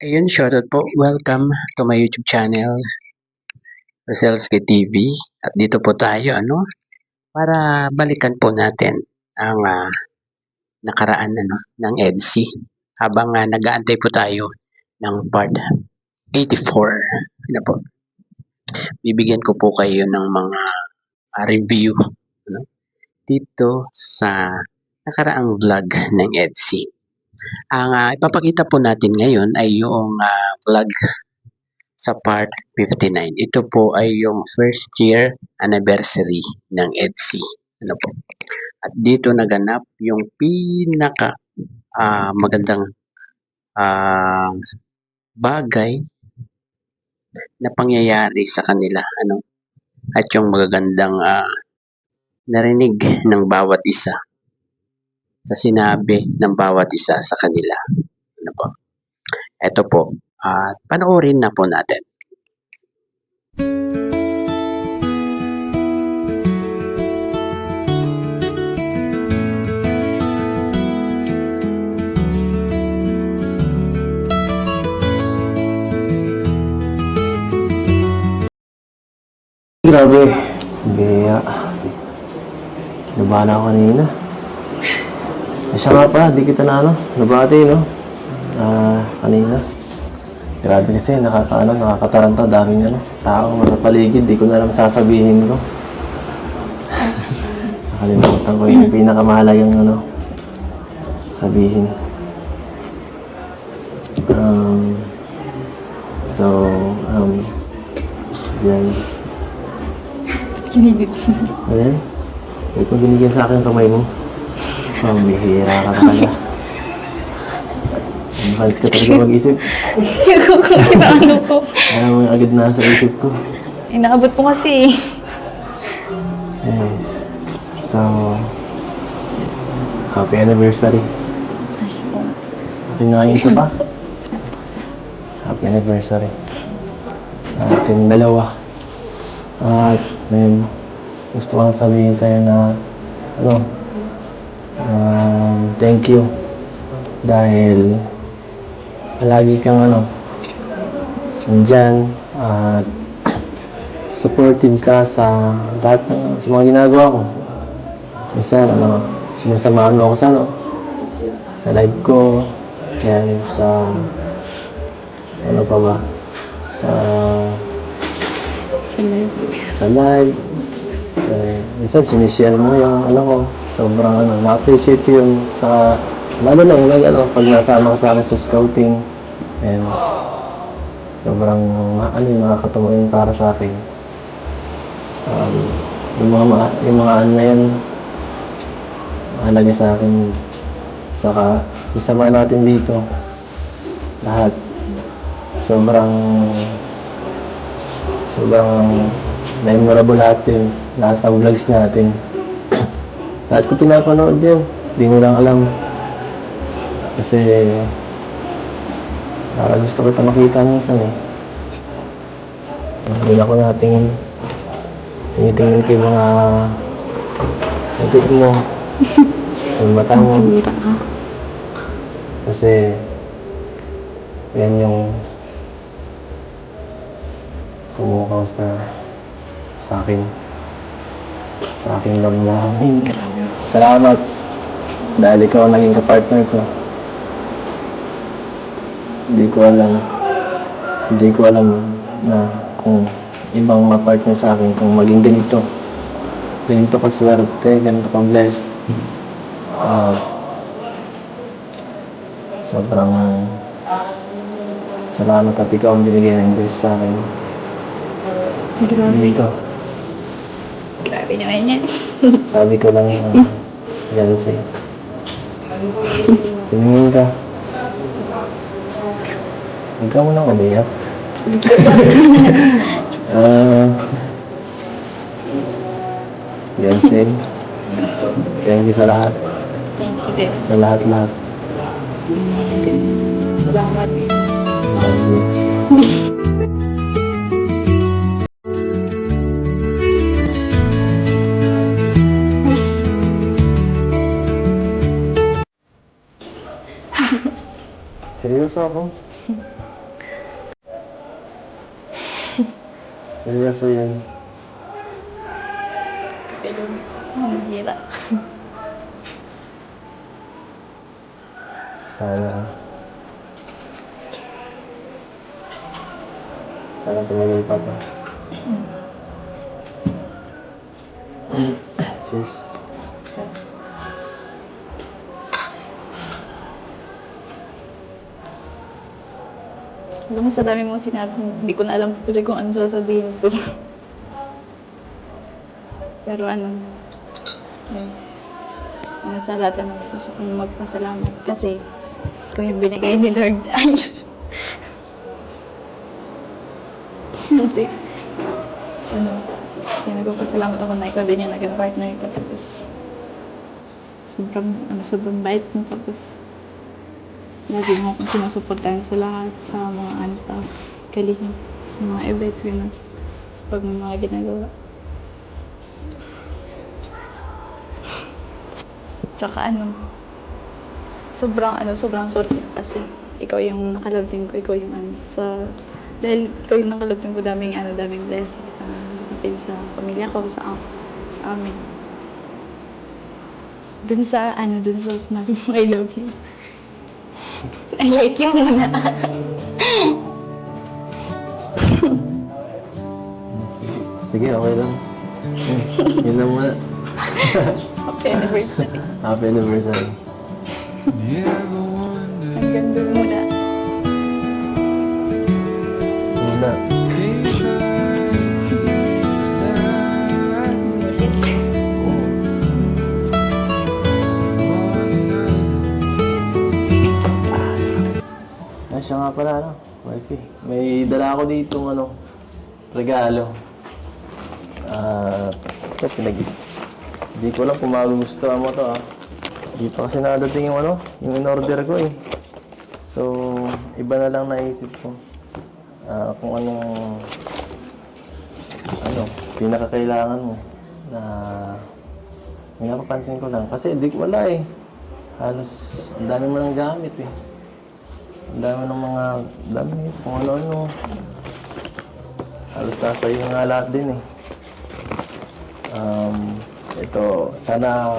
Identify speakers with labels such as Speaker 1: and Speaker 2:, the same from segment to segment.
Speaker 1: Ayun, shoutout po. Welcome to my YouTube channel, Roselski TV. At dito po tayo, para balikan po natin ang nakaraan ng EDSI habang nag-aantay po tayo ng part 84. Ano po, bibigyan ko po kayo ng mga review ano, dito sa nakaraang vlog ng EDSI. Ang ipapakita po natin ngayon ay yung vlog sa part 59. Ito po ay yung first year anniversary ng EDSI. Ano po? At dito naganap yung pinaka magandang ah, bagay na pangyayari sa kanila. At yung magagandang narinig ng bawat isa sa sinabi ng bawat isa sa kanila. Ano po? Ito po. Panoorin na po natin.
Speaker 2: Grabe. Bira. Kinabahan ako kanina. Siya nga pala, di kita na nabati, no? Kanina. Grabe kasi, nakakataranta, daming tao, mga paligid, di ko na alam sasabihin ko. Nakalimutan ko yung pinakamahalagang sabihin. Yan.
Speaker 3: Kinigit.
Speaker 2: Ayan. Wait mo binigyan sa akin kamay mo. Bihira ka talaga. Advance ka talaga mag-isip.
Speaker 3: Hindi ko kung kinaano ko.
Speaker 2: Ayaw mo yung agad na sa isip ko.
Speaker 3: Inaabot po kasi.
Speaker 2: Yes. So, happy anniversary. Happy nga yung isa pa. Happy anniversary. Sa ating dalawa. At gusto ko lang sabihin sa'yo na thank you dahil palagi kang nandyan at supportive ka sa lahat sa mga ginagawa ko. Minsan sinasamaan mo ako sa live ko, yan sa ano pa ba, sa live. Minsan sinishare mo yung ko. Sobrang na-appreciate ko yun sa lalo na yung pag nasama ka sa akin sa scouting. And sobrang nakakatawa yun para sa akin. Yung mga na yun mahalaga sa akin. Saka isama natin dito lahat. Sobrang memorable lahat yun. Lahat ng vlogs natin. Lahat ko pinapanood yun. Di mo lang alam. Kasi gusto ko ito makita minsan Hindi ako nating tinitingnan ko yung mga natin mo. Yung mata mo. Kasi yan yung kumukaw sa akin. Sa aking damdamin. Salamat. Dahil ikaw ang naging kapartner ko. Hindi ko alam na kung ibang mapartner sa akin kung maging ganito. Ganito ka swerte, ganito ka blessed. Sobrang salamat at ikaw ang binigyan ng Diyos sa akin.
Speaker 3: Grabe.
Speaker 2: Dito.
Speaker 3: Grabe naman yan.
Speaker 2: Sabi ko lang yan sa'yo. Tingin ka. Huwag ka munang umiyak. Yan sa'yo. Thank you sa lahat.
Speaker 3: Thank you din.
Speaker 2: Sa lahat-lahat.
Speaker 3: Salamat.
Speaker 2: Love you. Seryoso ako. Seryoso yan.
Speaker 3: Pero, ang hirap.
Speaker 2: Sana. Sana tumagal pa to. Cheers.
Speaker 3: Alam mo, sa dami mong sinabi, hindi ko na alam tuloy kung ano sasabihin ko. Pero ano, yun. Sa lahat ng gusto kong magpasalamat kasi ikaw yung binigay ni Lord. Ay! Hindi. Ano, kaya nagpapasalamat ako na ikaw din yung naging partner ko. Tapos, sobrang bait mo. Tapos, lagi mo akong sinusuportahan sa lahat, sa mga sa kalihim, sa mga events, gano'n. Pag may mga ginagawa. Tsaka sobrang swerte kasi ikaw yung nakalabing ko, ikaw yung dahil ikaw yung nakalabing ko, daming blessings na dumating sa pamilya ko, sa amin. Dun sa sinabi mo, I love you. I like you muna.
Speaker 2: Sige, okay lang. Yun lang muna.
Speaker 3: Happy anniversary.
Speaker 2: Happy anniversary.
Speaker 3: Hanggang dun muna.
Speaker 2: Muna. Ay, siya nga pala, Wifey. May dala ako dito, regalo. Ito, Hindi ko lang kung magugustuhan mo to, Hindi pa kasi nakadating yung yung in-order ko, eh. So, iba na lang naisip ko. Kung anong, pinakakailangan mo. Na, may napapansin ko lang. Kasi wala, eh. Halos, ang dami mo nang gamit, eh. Ang dami ng mga damit, kung ano-ano. Halos nasa iyo nga lahat din, eh. Ito, sana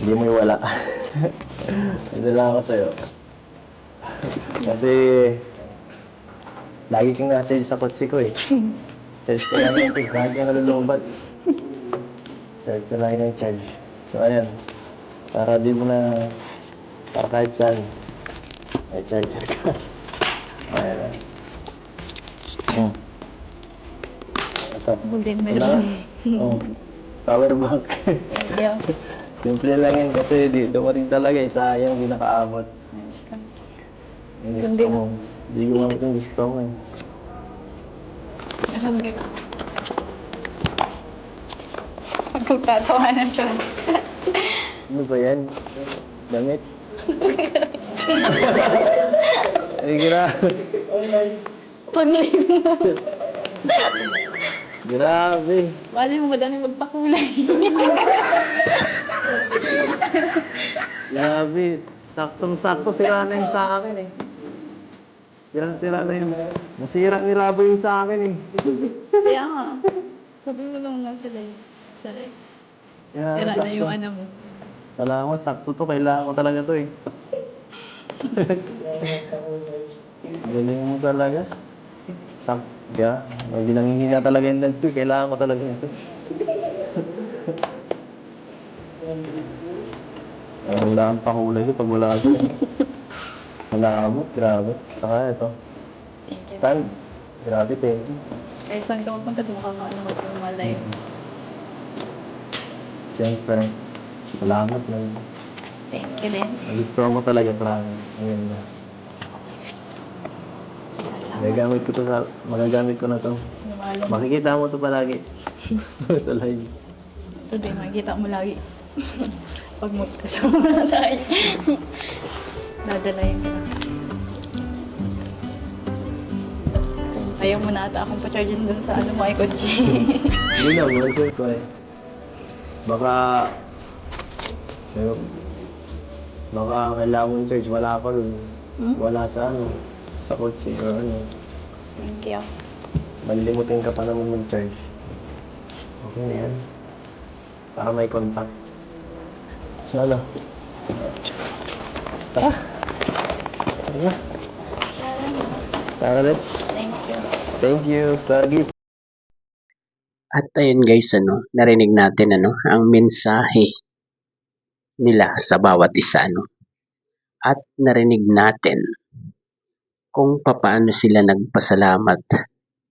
Speaker 2: hindi mo iwala. Idala ako sa'yo. Kasi lagi kang na-charge sa kotse ko, eh. Charge ko lang ito, lagi kang nalulubat. Charge ko lang yung charge. So, ayan. Para di mo para kahit saan. May charger ka. Ayan. Ito.
Speaker 3: Hindi
Speaker 2: Wala?
Speaker 3: meron.
Speaker 2: Power bank.
Speaker 3: Yeah.
Speaker 2: Simple lang yan kasi dito pa rin talaga, sayang hindi nakaabot.
Speaker 3: Ayos lang.
Speaker 2: Yung
Speaker 3: Hindi
Speaker 2: gusto mo. Hindi ko mamit yung gusto mo, eh.
Speaker 3: Alam ko. Magtatawanan ko.
Speaker 2: Ano ba yan? Damit? Ay, grabe.
Speaker 3: Pag-live mo.
Speaker 2: Grabe.
Speaker 3: Bali mo, madami magpakulay.
Speaker 2: Grabe. Saktong-sakto sira na yung sa akin, eh. Sira na yun. Nasira ni Rabo yung sa akin, eh.
Speaker 3: Kaya nga. Sabi mo lang lang sila eh. Sira na yung mo.
Speaker 2: Salamat, sakto to. Kailangan ko talaga to, eh. Galing mo talaga. Yeah. Hindi nanghihina talaga yung nagto. Kailangan ko talaga ito. Wala kang pakulay ko pag wala ko. Malabot, grabe. Saka ito. Stand. Grabe, thank you.
Speaker 3: Kahit saan ka magpunta, makakaano magpumalay.
Speaker 2: Siyempre. Salamat na.
Speaker 3: Thank you din.
Speaker 2: Gusto mo talaga talaga. Ngayon na. Magagamit ko na to.
Speaker 3: Lumalang.
Speaker 2: Makikita mo to palagi. Sa live.
Speaker 3: Ito din, makikita mo lagi. Pag magkasama tayo. Dadalayin ka na. Ayaw mo na ata akong pa-charging dun sa mo ay kotse.
Speaker 2: Hindi na, sure ko, eh. Baka kailangan mo yung charge, wala pa rin. Wala sa sa kotse or ano.
Speaker 3: Thank you.
Speaker 2: Malilimutin ka pa naman mag-charge. Okay na yan. Para may contact. So ano? Tara. Tara. Tara, let's.
Speaker 3: Thank you.
Speaker 2: Thank you sa gift.
Speaker 1: At ayun guys, narinig natin ang mensahe nila sa bawat isa, At narinig natin kung papaano sila nagpasalamat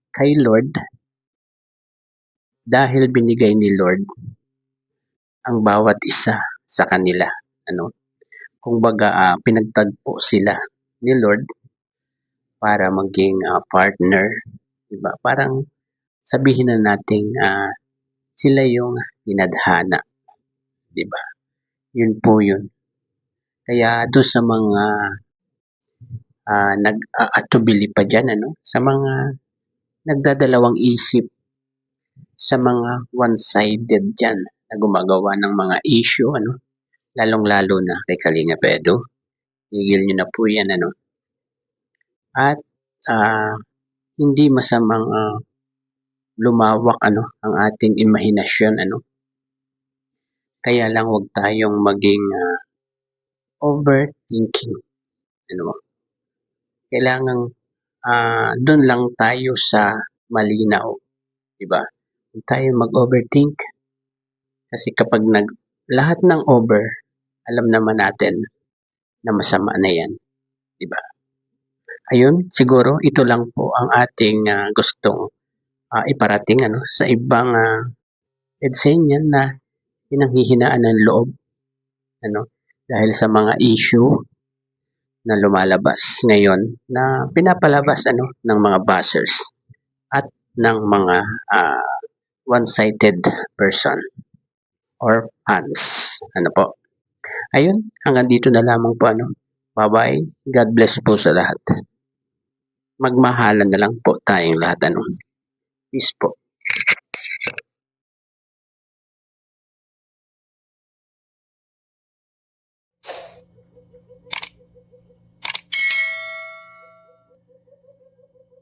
Speaker 1: kay Lord dahil binigay ni Lord ang bawat isa sa kanila, Kumbaga, pinagtagpo sila ni Lord para maging partner, 'di ba? Parang sabihin na nating sila yung tinadhana, 'di ba? Yun po yun. Kaya doon sa mga nag-aatubili pa diyan, sa mga nagdadalawang isip, sa mga one-sided diyan na gumagawa ng mga issue, lalong-lalo na kay Kalinga Edo. Tigil niyo na po 'yan, At hindi masamang lumawak ang ating imahinasyon, Kaya lang wag tayong maging overthinking, Kailangang doon lang tayo sa malinaw, 'di ba? Huwag tayong mag-overthink kasi kapag lahat ng over, alam naman natin na masama na 'yan, 'di ba? Ayun, siguro ito lang po ang ating gustong iparating sa ibang EDSANYA na pinanghihinaan ng loob, dahil sa mga issue na lumalabas ngayon na pinapalabas ng mga bashers at ng mga one-sided person or fans. Po? Ayun, hanggang dito na lamang po. Bye-bye. God bless po sa lahat. Magmahalan na lang po tayong lahat. Peace po.